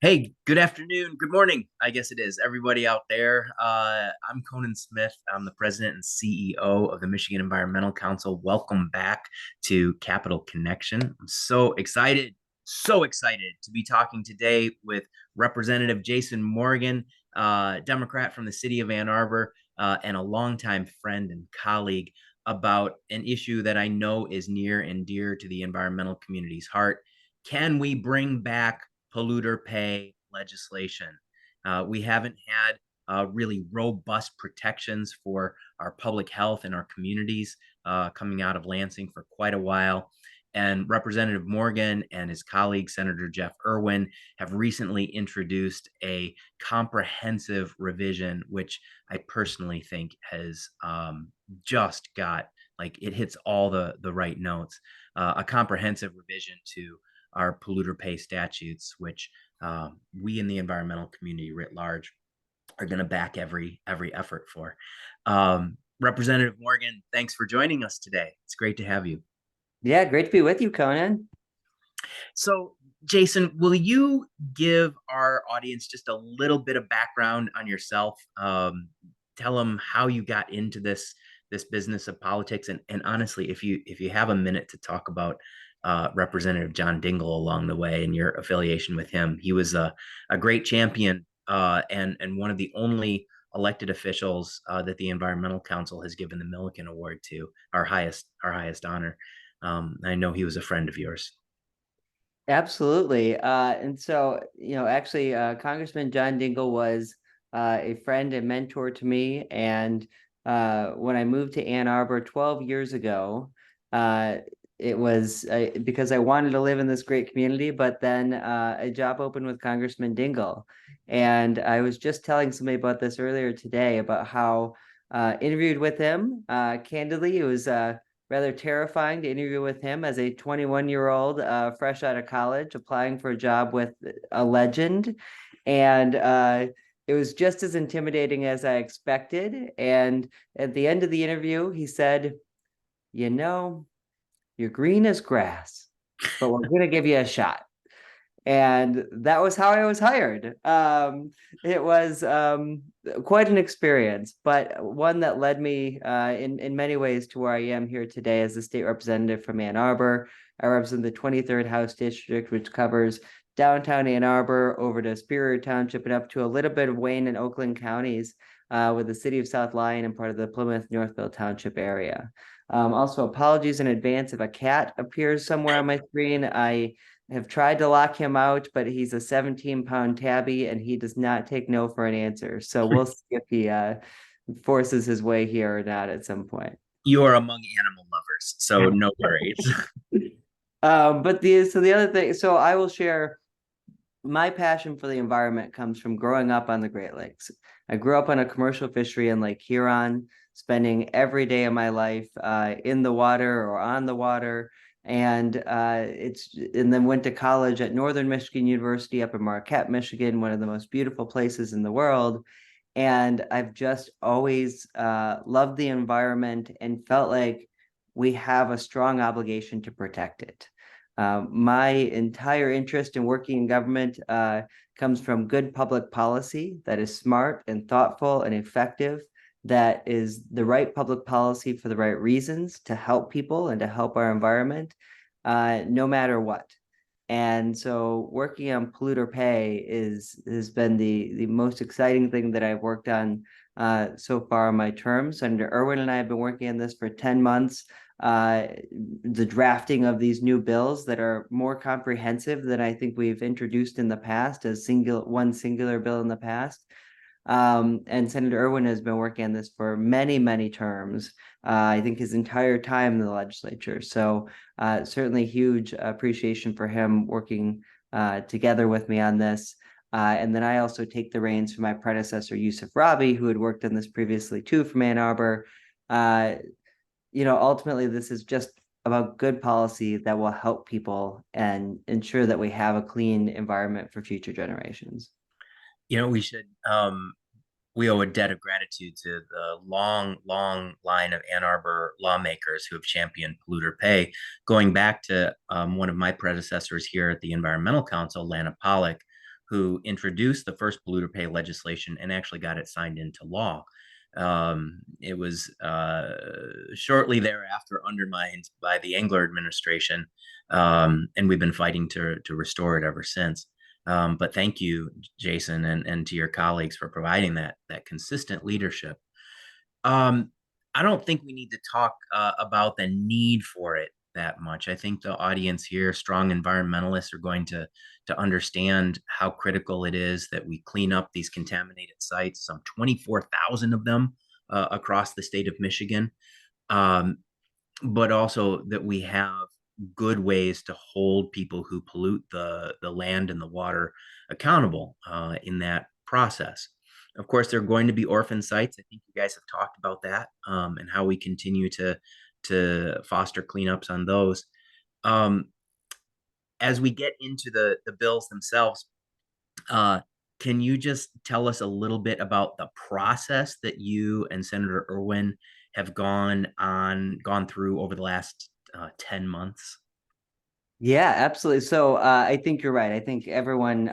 Hey, good afternoon, good morning. I guess it is everybody out there. I'm Conan Smith. I'm the president and CEO of the Michigan Environmental Council. Welcome back to Capital Connection. I'm so excited to be talking today with Representative Jason Morgan, Democrat from the city of Ann Arbor, and a longtime friend and colleague about an issue that I know is near and dear to the environmental community's heart. Can we bring back polluter pay legislation? We haven't had really robust protections for our public health and our communities coming out of Lansing for quite a while. And Representative Morgan and his colleague, Senator Jeff Irwin, have recently introduced a comprehensive revision, which I personally think has just got like it hits all the right notes. A comprehensive revision to our polluter pay statutes, which we in the environmental community writ large are going to back every effort for. Representative Morgan, thanks for joining us today. It's great to have you. Yeah, great to be with you, Conan. So, Jason, will you give our audience just a little bit of background on yourself? Tell them how you got into this business of politics, and honestly, if you have a minute to talk about Representative John Dingell along the way and your affiliation with him, he was a great champion and one of the only elected officials that the Environmental Council has given the Milliken Award to, our highest honor. I know he was a friend of yours. Absolutely. Actually, Congressman John Dingell was a friend and mentor to me. And when I moved to Ann Arbor 12 years ago, uh, it was because I wanted to live in this great community, but then a job opened with Congressman Dingell. And I was just telling somebody about this earlier today about how interviewed with him. Candidly, it was rather terrifying to interview with him as a 21-year-old fresh out of college applying for a job with a legend. And it was just as intimidating as I expected. And at the end of the interview, he said, you know, you're green as grass, but we're going to give you a shot. And that was how I was hired. It was quite an experience, but one that led me in many ways to where I am here today as the state representative from Ann Arbor. I represent the 23rd House District, which covers downtown Ann Arbor over to Superior Township and up to a little bit of Wayne and Oakland counties, with the city of South Lyon and part of the Plymouth Northville Township area. Also, apologies in advance if a cat appears somewhere on my screen. I have tried to lock him out, but he's a 17-pound tabby and he does not take no for an answer. So we'll see if he forces his way here or not at some point. You are among animal lovers, so no worries. The other thing, so I will share my passion for the environment comes from growing up on the Great Lakes. I grew up on a commercial fishery in Lake Huron, spending every day of my life in the water or on the water. And then went to college at Northern Michigan University up in Marquette, Michigan, one of the most beautiful places in the world. And I've just always loved the environment and felt like we have a strong obligation to protect it. My entire interest in working in government comes from good public policy that is smart and thoughtful and effective, that is the right public policy for the right reasons to help people and to help our environment, no matter what. And so working on polluter pay has been the most exciting thing that I've worked on so far in my term. Senator Irwin and I have been working on this for 10 months. The drafting of these new bills that are more comprehensive than I think we've introduced in the past, as one singular bill in the past. And Senator Irwin has been working on this for many, many terms. I think his entire time in the legislature. So certainly huge appreciation for him working together with me on this. And then I also take the reins from my predecessor, Yusuf Rabi, who had worked on this previously too from Ann Arbor. Ultimately, this is just about good policy that will help people and ensure that we have a clean environment for future generations. We owe a debt of gratitude to the long line of Ann Arbor lawmakers who have championed polluter pay, going back to one of my predecessors here at the Environmental Council, Lana Pollack, who introduced the first polluter pay legislation and actually got it signed into law. It was shortly thereafter undermined by the Engler administration, and we've been fighting to restore it ever since. But thank you, Jason, and to your colleagues for providing that consistent leadership. Um, I don't think we need to talk about the need for it that much. I think the audience here, strong environmentalists, are going to understand how critical it is that we clean up these contaminated sites, some 24,000 of them across the state of Michigan, um, but also that we have good ways to hold people who pollute the land and the water accountable in that process. Of course, there are going to be orphan sites. I think you guys have talked about that, and how we continue to foster cleanups on those. Um, as we get into the bills themselves, uh, can you just tell us a little bit about the process that you and Senator Irwin have gone through over the last 10 months? Yeah, absolutely. So I think you're right. I think everyone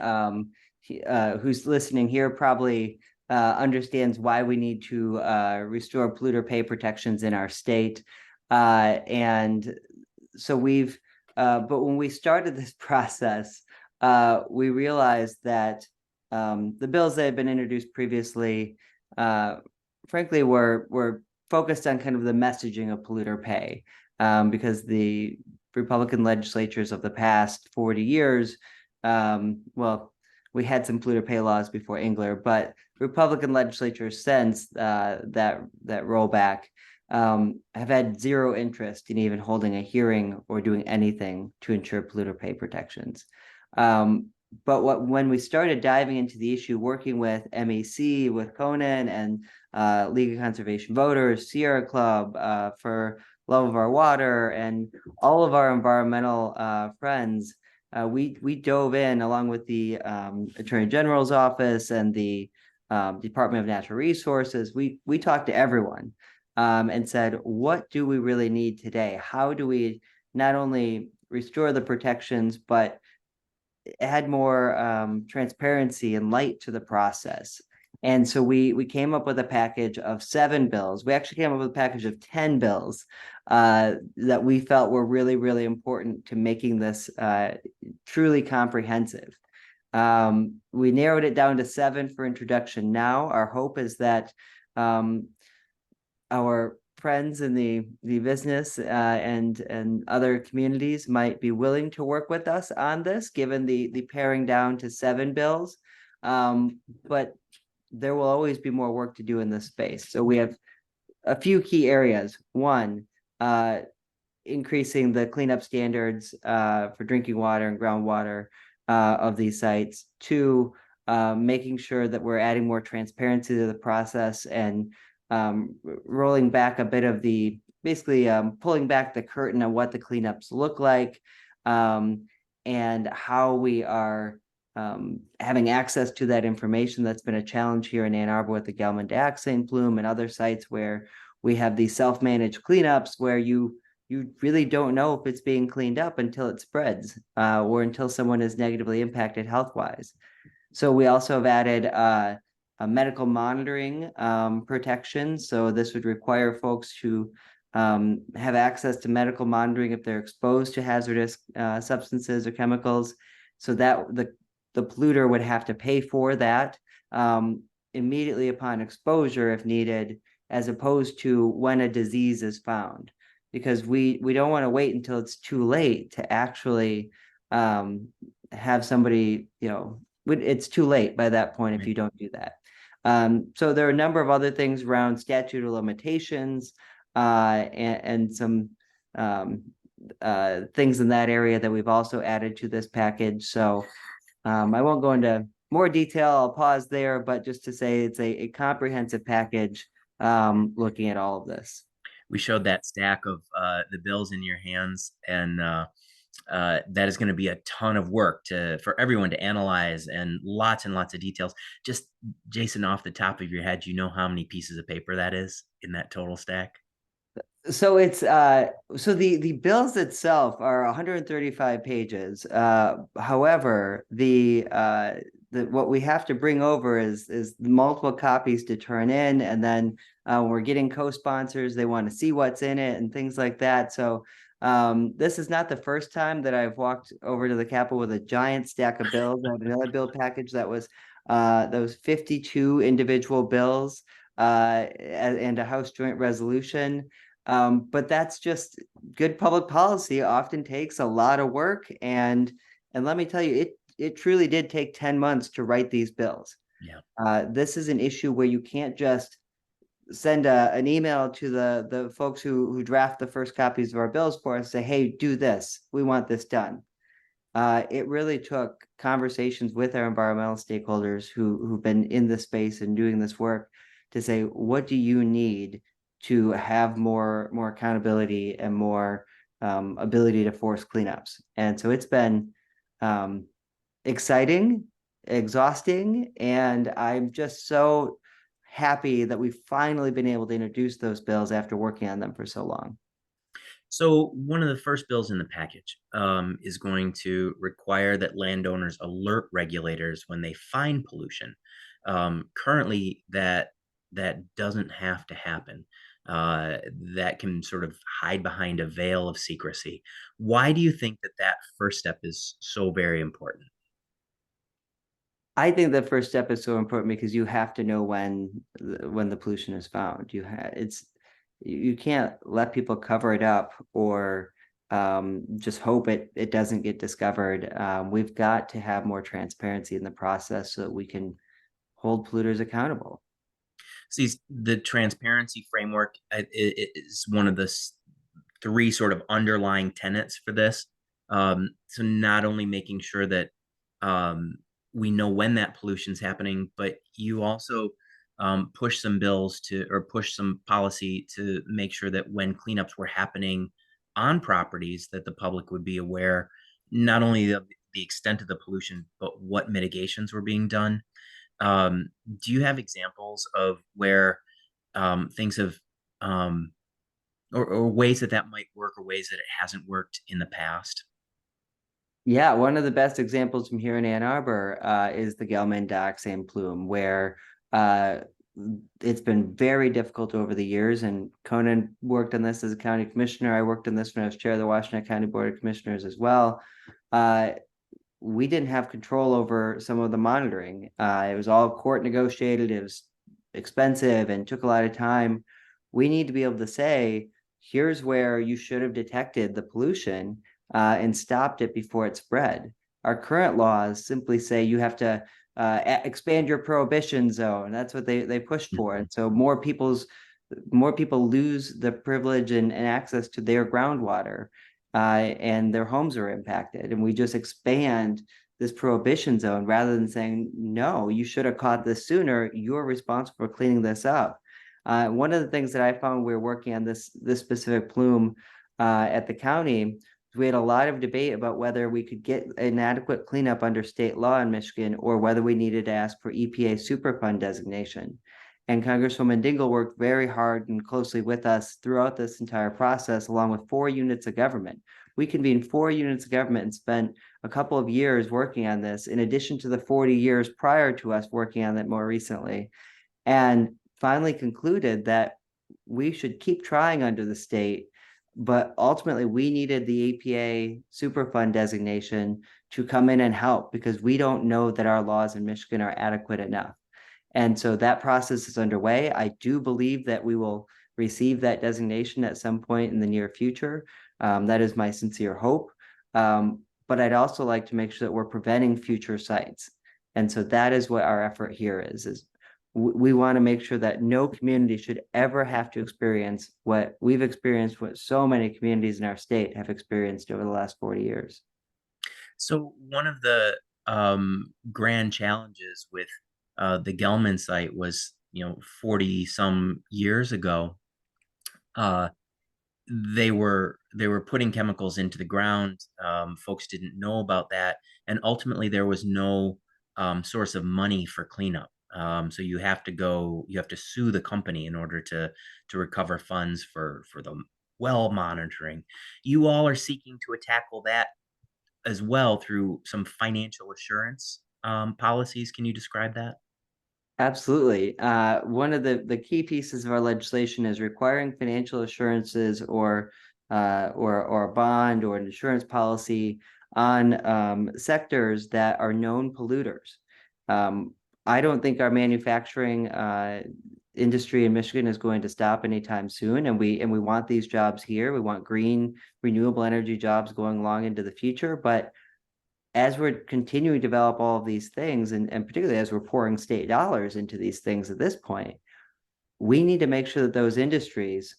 who's listening here probably understands why we need to restore polluter pay protections in our state. And so but when we started this process, we realized that the bills that had been introduced previously, uh, frankly, were focused on kind of the messaging of polluter pay, because the Republican legislatures of the past 40 years, well, we had some polluter pay laws before Engler, but Republican legislatures since that rollback have had zero interest in even holding a hearing or doing anything to ensure polluter pay protections. But when we started diving into the issue, working with MEC, with Conan and League of Conservation Voters, Sierra Club, for Love of Our Water, and all of our environmental friends, we dove in along with the Attorney General's office and the Department of Natural Resources. We talked to everyone and said, what do we really need today? How do we not only restore the protections, but add more transparency and light to the process? And so we came up with a package of 7 bills. We actually came up with a package of 10 bills that we felt were really, really important to making this truly comprehensive. We narrowed it down to 7 for introduction now. Our hope is that our friends in the business and other communities might be willing to work with us on this, given the paring down to 7 bills. But there will always be more work to do in this space. So we have a few key areas. One, increasing the cleanup standards for drinking water and groundwater of these sites. Two, making sure that we're adding more transparency to the process and rolling back a bit of basically pulling back the curtain on what the cleanups look like, and how we are having access to that information. That's been a challenge here in Ann Arbor with the Gelman dioxane plume and other sites where we have these self-managed cleanups where you really don't know if it's being cleaned up until it spreads or until someone is negatively impacted health-wise. So we also have added a medical monitoring protection. So this would require folks to have access to medical monitoring if they're exposed to hazardous substances or chemicals, so that the polluter would have to pay for that immediately upon exposure if needed, as opposed to when a disease is found, because we don't want to wait until it's too late to actually have somebody, it's too late by that point if you don't do that. So there are a number of other things around statute of limitations and some things in that area that we've also added to this package. So I won't go into more detail. I'll pause there, but just to say it's a comprehensive package looking at all of this. We showed that stack of the bills in your hands, and that is going to be a ton of work for everyone to analyze, and lots of details. Just, Jason, off the top of your head, you know how many pieces of paper that is in that total stack? So it's so the bills itself are 135 pages. However, the what we have to bring over is multiple copies to turn in, and then we're getting co-sponsors. They want to see what's in it and things like that. So this is not the first time that I've walked over to the Capitol with a giant stack of bills. I have another bill package that was those 52 individual bills and a House Joint Resolution. But that's just good public policy often takes a lot of work, and let me tell you, it truly did take 10 months to write these bills. Yeah. This is an issue where you can't just send an email to the folks who draft the first copies of our bills for us, say, hey, do this. We want this done. It really took conversations with our environmental stakeholders who've been in this space and doing this work to say, what do you need to have more accountability and more ability to force cleanups? And so it's been um, exciting, exhausting, and I'm just so happy that we've finally been able to introduce those bills after working on them for so long. So one of the first bills in the package is going to require that landowners alert regulators when they find pollution. Currently, that doesn't have to happen. That can sort of hide behind a veil of secrecy. Why do you think that that first step is so very important? I think the first step is so important because you have to know when the pollution is found. It's you can't let people cover it up or just hope it doesn't get discovered. We've got to have more transparency in the process so that we can hold polluters accountable. See, the transparency framework is one of the three sort of underlying tenets for this. So not only making sure that um, we know when that pollution is happening, but you also push some bills to or push some policy to make sure that when cleanups were happening on properties, that the public would be aware not only of the extent of the pollution, but what mitigations were being done. Do you have examples of where things have um, or ways that that might work or ways that it hasn't worked in the past? Yeah, one of the best examples from here in Ann Arbor is the Gelman Docks and Plume, where uh, it's been very difficult over the years. And Conan worked on this as a county commissioner. I worked on this when I was chair of the Washington County Board of Commissioners as well. Uh, we didn't have control over some of the monitoring. It was all court negotiated. It was expensive and took a lot of time. We need to be able to say, here's where you should have detected the pollution and stopped it before it spread. Our current laws simply say you have to expand your prohibition zone. That's what they pushed for. And so more people lose the privilege and access to their groundwater and their homes are impacted. And we just expand this prohibition zone rather than saying, no, you should have caught this sooner. You're responsible for cleaning this up. One of the things that I found we were working on this specific plume at the county, we had a lot of debate about whether we could get an adequate cleanup under state law in Michigan or whether we needed to ask for EPA Superfund designation. And Congresswoman Dingell worked very hard and closely with us throughout this entire process, along with 4 units of government. We convened 4 units of government and spent a couple of years working on this, in addition to the 40 years prior to us working on it more recently, and finally concluded that we should keep trying under the state, but ultimately we needed the EPA Superfund designation to come in and help because we don't know that our laws in Michigan are adequate enough. And so that process is underway. I do believe that we will receive that designation at some point in the near future. That is my sincere hope. But I'd also like to make sure that we're preventing future sites. And so that is what our effort here is we want to make sure that no community should ever have to experience what we've experienced, what so many communities in our state have experienced over the last 40 years. So one of the grand challenges with the Gelman site was, 40 some years ago, uh, they were putting chemicals into the ground. Folks didn't know about that, and ultimately there was no source of money for cleanup. So you have to sue the company in order to recover funds for the well monitoring. You all are seeking to tackle that as well through some financial assurance policies. Can you describe that? Absolutely. One of the key pieces of our legislation is requiring financial assurances or a bond or an insurance policy on sectors that are known polluters. Um, I don't think our manufacturing industry in Michigan is going to stop anytime soon, and we want these jobs here. We want green, renewable energy jobs going long into the future, but as we're continuing to develop all of these things, and particularly as we're pouring state dollars into these things at this point, we need to make sure that those industries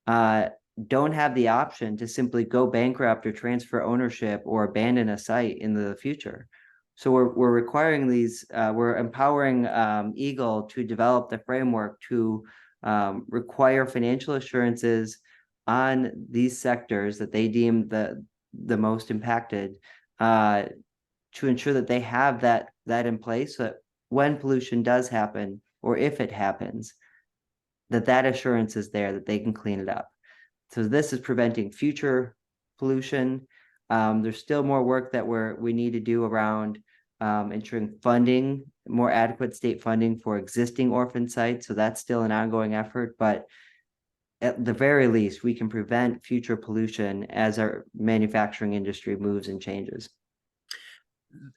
uh, don't have the option to simply go bankrupt or transfer ownership or abandon a site in the future. So we're requiring these, we're empowering Eagle to develop the framework to require financial assurances on these sectors that they deem the most impacted, uh, to ensure that they have that in place so that when pollution does happen or if it happens, that assurance is there that they can clean it up. So this is preventing future pollution. There's still more work that we need to do around ensuring funding, more adequate state funding for existing orphan sites. So that's still an ongoing effort, but at the very least, we can prevent future pollution as our manufacturing industry moves and changes.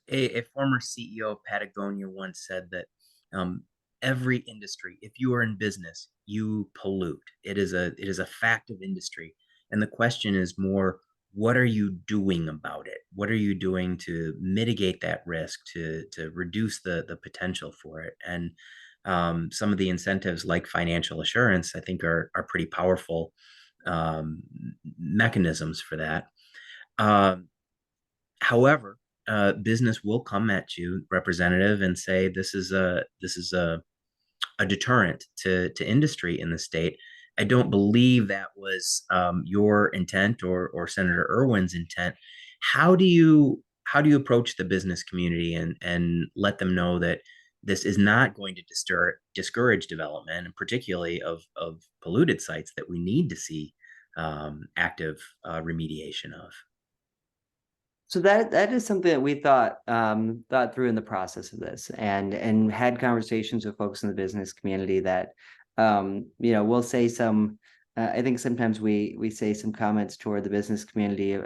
A former CEO of Patagonia once said that um, every industry, if you are in business, you pollute. It is a fact of industry, and the question is more, what are you doing about it? What are you doing to mitigate that risk, to reduce the potential for it? And some of the incentives, like financial assurance, I think are pretty powerful um, mechanisms for that. Um, However, business will come at you, representative, and say this is a deterrent to industry in the state. I don't believe that was your intent or Senator Irwin's intent. How do you approach the business community and let them know that this is not going to discourage development, and particularly of polluted sites that we need to see active remediation of? So that is something that we thought through in the process of this, and had conversations with folks in the business community that we'll say some, I think sometimes we say some comments toward the business community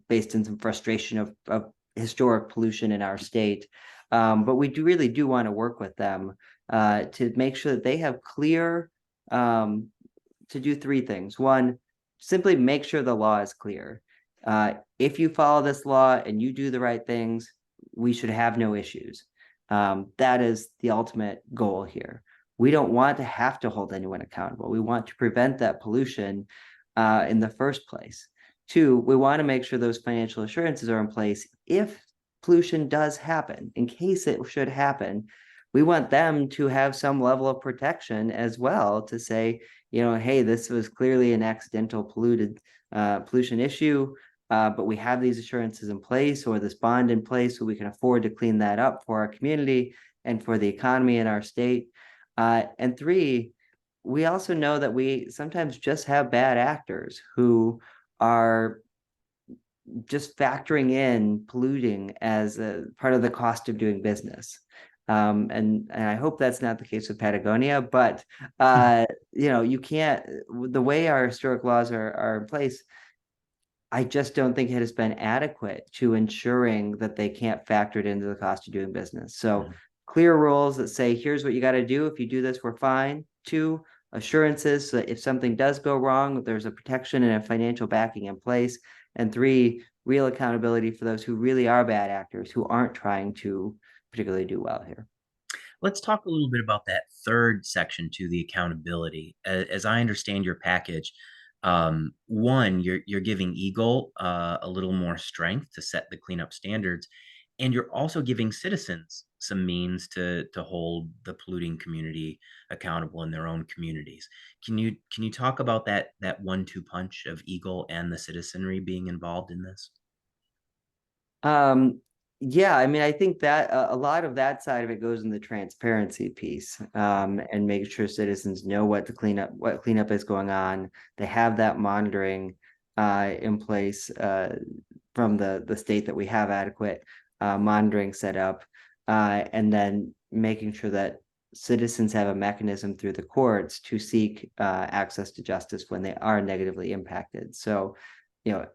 based in some frustration of historic pollution in our state. But we really do want to work with them to make sure that they have clear, um, to do three things. One, simply make sure the law is clear. If you follow this law and you do the right things, we should have no issues. That is the ultimate goal here. We don't want to have to hold anyone accountable. We want to prevent that pollution in the first place. Two, we want to make sure those financial assurances are in place if pollution does happen. In case it should happen, we want them to have some level of protection as well to say, hey, this was clearly an accidental pollution issue, but we have these assurances in place or this bond in place so we can afford to clean that up for our community and for the economy in our state. And three, we also know that we sometimes just have bad actors who are just factoring in polluting as a part of the cost of doing business. And I hope that's not the case with Patagonia, but you can't, the way our historic laws are in place, I just don't think it has been adequate to ensuring that they can't factor it into the cost of doing business. So Mhm. clear rules that say, here's what you got to do. If you do this, we're fine. Two, assurances so that if something does go wrong, there's a protection and a financial backing in place. And three, real accountability for those who really are bad actors who aren't trying to particularly do well here. Let's talk a little bit about that third section to the accountability. As I understand your package, one, you're giving Eagle a little more strength to set the cleanup standards, and you're also giving citizens some means to hold the polluting community accountable in their own communities. Can you talk about that 1-2 punch of Eagle and the citizenry being involved in this? Um, Yeah, I mean, I think that a lot of that side of it goes in the transparency piece, and make sure citizens know what cleanup is going on. They have that monitoring in place from the state that we have adequate monitoring set up, and then making sure that citizens have a mechanism through the courts to seek access to justice when they are negatively impacted. So,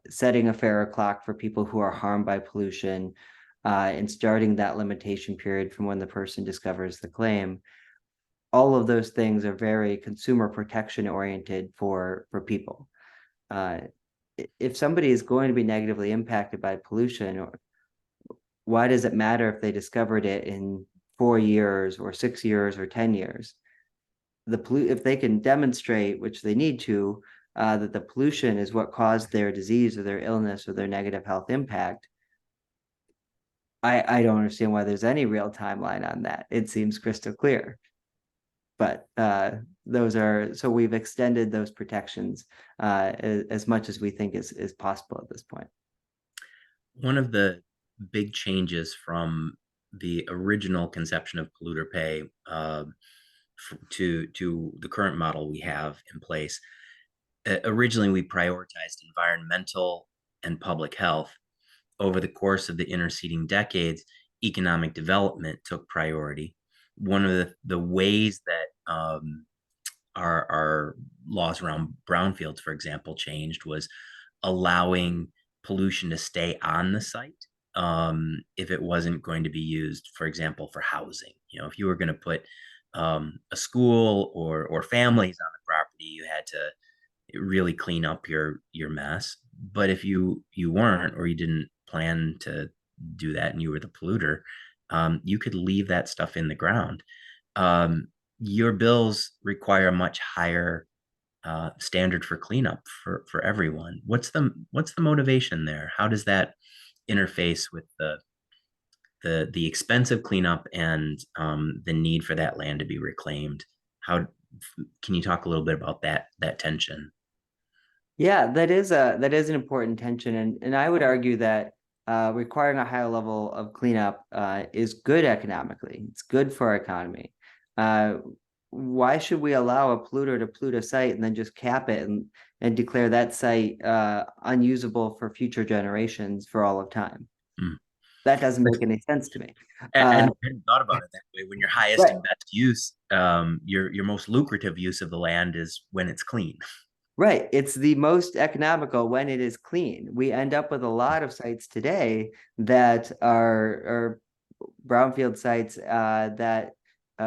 setting a fairer clock for people who are harmed by pollution, and starting that limitation period from when the person discovers the claim. All of those things are very consumer protection oriented for people. Uh, if somebody is going to be negatively impacted by pollution, why does it matter if they discovered it in 4 years or 6 years or 10 years? If they can demonstrate, which they need to, that the pollution is what caused their disease or their illness or their negative health impact, I don't understand why there's any real timeline on that. It seems crystal clear. But those are, so we've extended those protections as much as we think is possible at this point. One of the big changes from the original conception of polluter pay to the current model we have in place. Originally, we prioritized environmental and public health. Over the course of the interceding decades, economic development took priority. One of the ways that our laws around brownfields, for example, changed was allowing pollution to stay on the site if it wasn't going to be used, for example, for housing. If you were going to put a school or families on the property, you had to really clean up your mess. But if you weren't, or you didn't plan to do that, and you were the polluter, you could leave that stuff in the ground. Um, your bills require a much higher standard for cleanup for everyone. What's the motivation there? How does that interface with the expense of cleanup and the need for that land to be reclaimed? How can you talk a little bit about that tension? Yeah, that is an important tension, and I would argue that requiring a higher level of cleanup is good economically. It's good for our economy. Uh, why should we allow a polluter to pollute a site and then just cap it and declare that site unusable for future generations for all of time? Mm. That doesn't make any sense to me. And I hadn't thought about it that way. When your highest Right. and best use, your most lucrative use of the land is when it's clean. Right. It's the most economical when it is clean. We end up with a lot of sites today that are brownfield sites that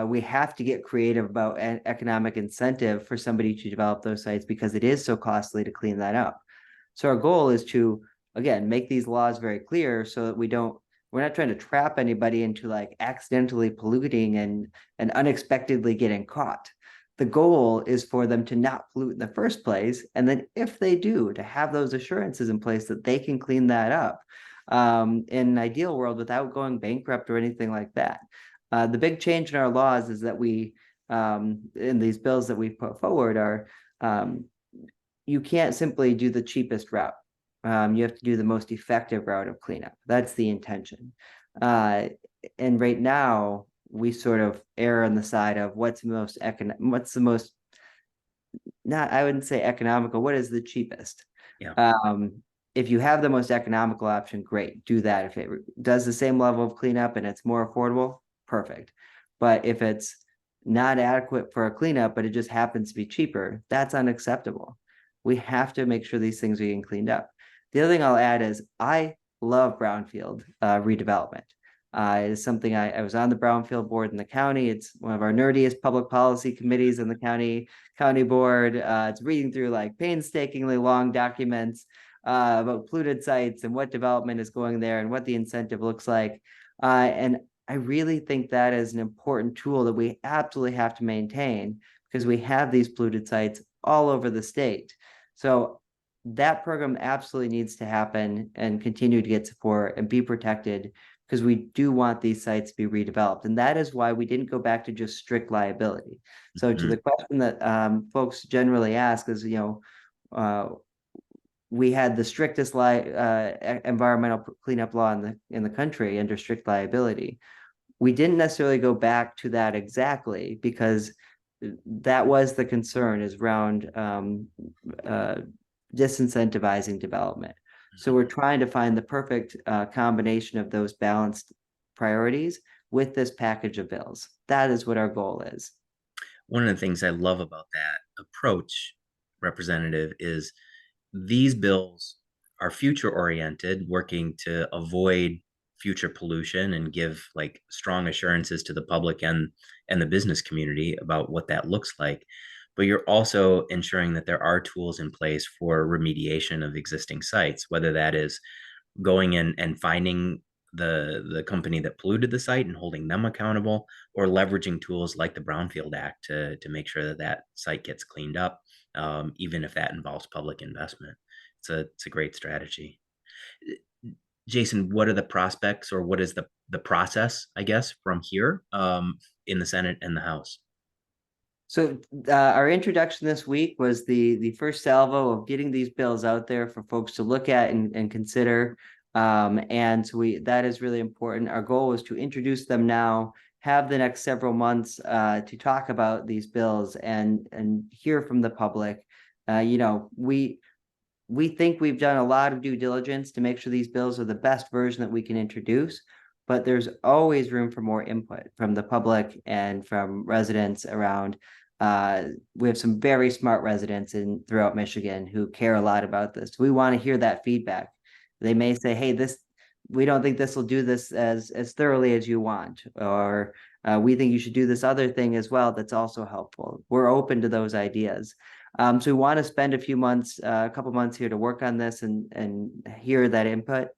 we have to get creative about an economic incentive for somebody to develop those sites because it is so costly to clean that up. So our goal is to, again, make these laws very clear so that we're not trying to trap anybody into like accidentally polluting and unexpectedly getting caught. The goal is for them to not pollute in the first place. And then if they do, to have those assurances in place that they can clean that up in an ideal world without going bankrupt or anything like that. The big change in our laws is that in these bills that we put forward um, you can't simply do the cheapest route. You have to do the most effective route of cleanup. That's the intention. Uh, and right now, we sort of err on the side of what's the most, not, I wouldn't say economical, what is the cheapest? Yeah. Um, if you have the most economical option, great, do that. If it does the same level of cleanup and it's more affordable, perfect. But if it's not adequate for a cleanup, but it just happens to be cheaper, that's unacceptable. We have to make sure these things are getting cleaned up. The other thing I'll add is I love brownfield redevelopment. It's something I was on the brownfield board in the county. It's one of our nerdiest public policy committees in the county board. It's reading through like painstakingly long documents about polluted sites and what development is going there and what the incentive looks like. And I really think that is an important tool that we absolutely have to maintain because we have these polluted sites all over the state. So that program absolutely needs to happen and continue to get support and be protected because we do want these sites to be redeveloped. And that is why we didn't go back to just strict liability. So to Mhm. the question that folks generally ask is, uh, we had the strictest environmental cleanup law in the country under strict liability. We didn't necessarily go back to that exactly because that was the concern is around uh, disincentivizing development. So we're trying to find the perfect combination of those balanced priorities with this package of bills. That is what our goal is. One of the things I love about that approach, Representative, is these bills are future oriented, working to avoid future pollution and give like strong assurances to the public and the business community about what that looks like. But you're also ensuring that there are tools in place for remediation of existing sites, whether that is going in and finding the company that polluted the site and holding them accountable, or leveraging tools like the Brownfield Act to make sure that that site gets cleaned up, even if that involves public investment. It's a great strategy. Jason, what are the prospects, or what is the process, I guess, from here in the Senate and the House? So our introduction this week was the first salvo of getting these bills out there for folks to look at and consider. And so that is really important. Our goal is to introduce them now, have the next several months to talk about these bills and hear from the public. We think we've done a lot of due diligence to make sure these bills are the best version that we can introduce, but there's always room for more input from the public and from residents around. We have some very smart residents throughout Michigan who care a lot about this. We want to hear that feedback. They may say, "Hey, we don't think this will do this as thoroughly as you want," or "We think you should do this other thing as well that's also helpful." We're open to those ideas. So we want to spend a couple months here to work on this and hear that input,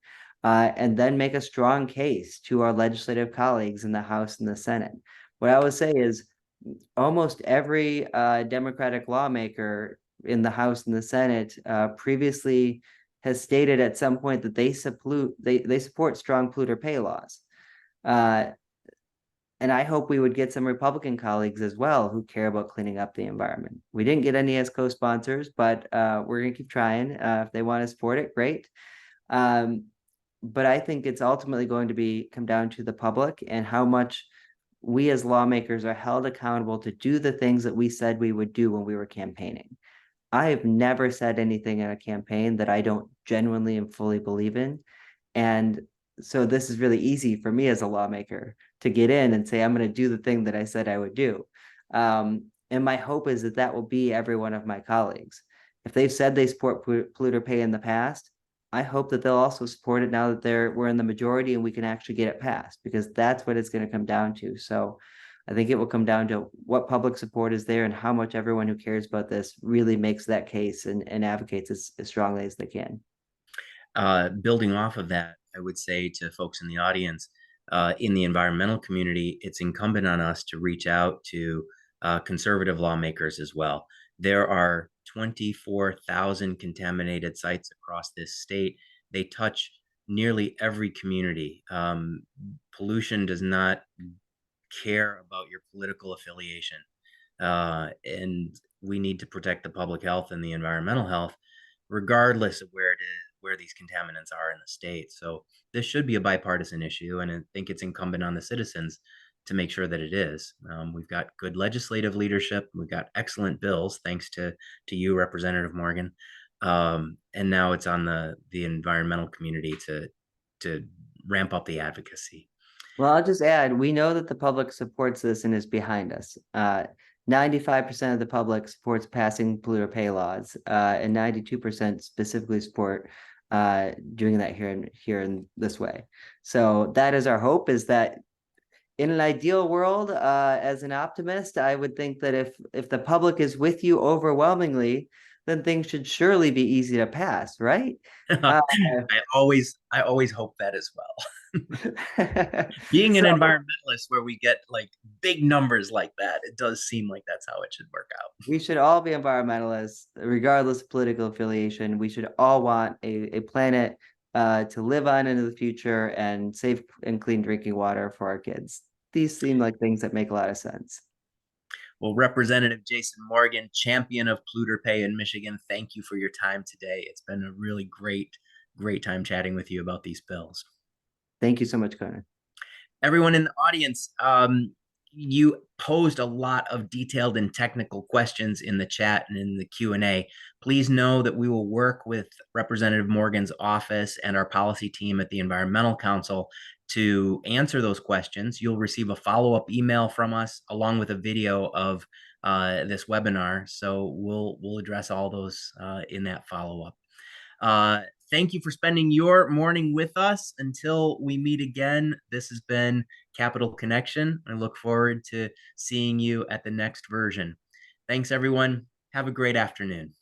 and then make a strong case to our legislative colleagues in the House and the Senate. What I would say is almost every Democratic lawmaker in the House and the Senate previously has stated at some point that they support strong polluter pay laws. And I hope we would get some Republican colleagues as well who care about cleaning up the environment. We didn't get any as co-sponsors, but we're going to keep trying. If they want to support it, great. But I think it's ultimately going to come down to the public and how much we as lawmakers are held accountable to do the things that we said we would do when we were campaigning. I have never said anything in a campaign that I don't genuinely and fully believe in. And so this is really easy for me as a lawmaker to get in and say, I'm going to do the thing that I said I would do. And my hope is that that will be every one of my colleagues. If they've said they support polluter pay in the past, I hope that they'll also support it now that we're in the majority and we can actually get it passed, because that's what it's going to come down to. So I think it will come down to what public support is there and how much everyone who cares about this really makes that case and advocates as strongly as they can. Building off of that, I would say to folks in the audience, in the environmental community, it's incumbent on us to reach out to conservative lawmakers as well. There are 24,000 contaminated sites across this state. They touch nearly every community. Pollution does not care about your political affiliation. And we need to protect the public health and the environmental health, regardless of where these contaminants are in the state. So this should be a bipartisan issue, and I think it's incumbent on the citizens to make sure that it is. We've got good legislative leadership. We've got excellent bills, thanks to you, Representative Morgan. And now it's on the environmental community to ramp up the advocacy. Well, I'll just add, we know that the public supports this and is behind us. 95% of the public supports passing polluter pay laws, and 92% specifically support doing that here in this way. So that is our hope, is that in an ideal world, as an optimist, I would think that if the public is with you overwhelmingly, then things should surely be easy to pass, right? I always hope that as well. Being an So environmentalist where we get like big numbers like that, it does seem like that's how it should work out. we should all be environmentalists, regardless of political affiliation. We should all want a planet to live on into the future and safe and clean drinking water for our kids. These seem like things that make a lot of sense. Well, Representative Jason Morgan, champion of polluter pay in Michigan, thank you for your time today. It's been a really great time chatting with you about these bills. Thank you so much, Conan. Everyone in the audience, you posed a lot of detailed and technical questions in the chat and in the Q&A. Please know that we will work with Representative Morgan's office and our policy team at the Environmental Council to answer those questions. You'll receive a follow-up email from us along with a video of this webinar. So we'll address all those in that follow-up. Uh, Thank you for spending your morning with us. Until we meet again, this has been Capital Connection. I look forward to seeing you at the next version. Thanks, everyone. Have a great afternoon.